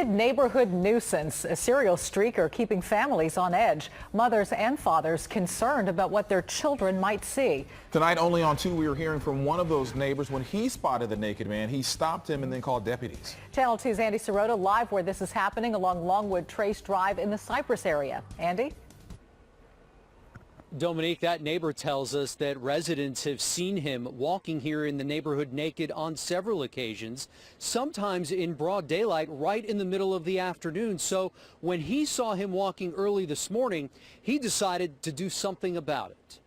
naked neighborhood nuisance, a serial streaker keeping families on edge. Mothers and fathers concerned about what their children might see. Tonight, only on 2, we are hearing from one of those neighbors. When he spotted the naked man, he stopped him and then called deputies. Channel 2's Andy Sirota live where this is happening along Longwood Trace Drive in the Cypress area. Andy? Dominique, that neighbor tells us that residents have seen him walking here in the neighborhood naked on several occasions, sometimes in broad daylight right in the middle of the afternoon. So when he saw him walking early this morning, he decided to do something about it.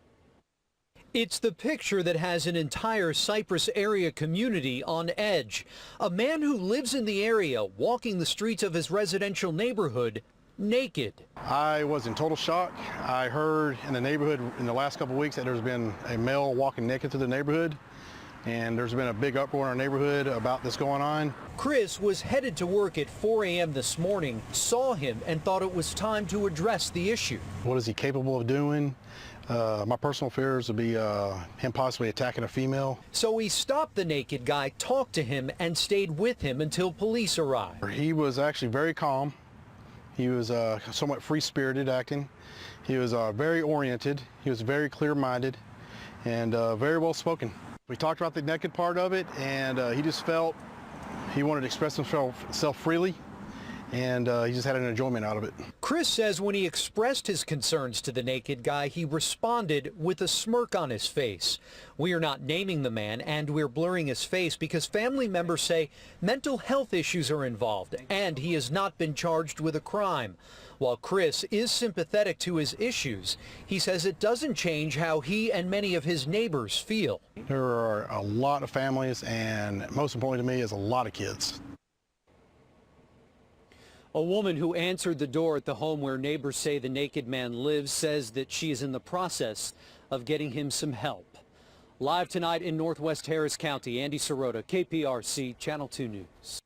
It's the picture that has an entire Cypress area community on edge. A man who lives in the area walking the streets of his residential neighborhood naked. I was in total shock. I heard in the neighborhood in the last couple of weeks that there's been a male walking naked through the neighborhood, and there's been a big uproar in our neighborhood about this going on. Chris was headed to work at 4 a.m. this morning, saw him, and thought it was time to address the issue. What is he capable of doing? My personal fears would be him possibly attacking a female. So he stopped the naked guy, talked to him, and stayed with him until police arrived. He was actually very calm. He was somewhat free-spirited acting. He was very oriented. He was very clear-minded and very well-spoken. We talked about the naked part of it, and he just felt he wanted to express himself freely, and he just had an enjoyment out of it. Chris says when he expressed his concerns to the naked guy, he responded with a smirk on his face. We are not naming the man, and we're blurring his face because family members say mental health issues are involved, and he has not been charged with a crime. While Chris is sympathetic to his issues, he says it doesn't change how he and many of his neighbors feel. There are a lot of families, and most importantly to me is a lot of kids. A woman who answered the door at the home where neighbors say the naked man lives says that she is in the process of getting him some help. Live tonight in Northwest Harris County, Andy Sirota, KPRC, Channel 2 News.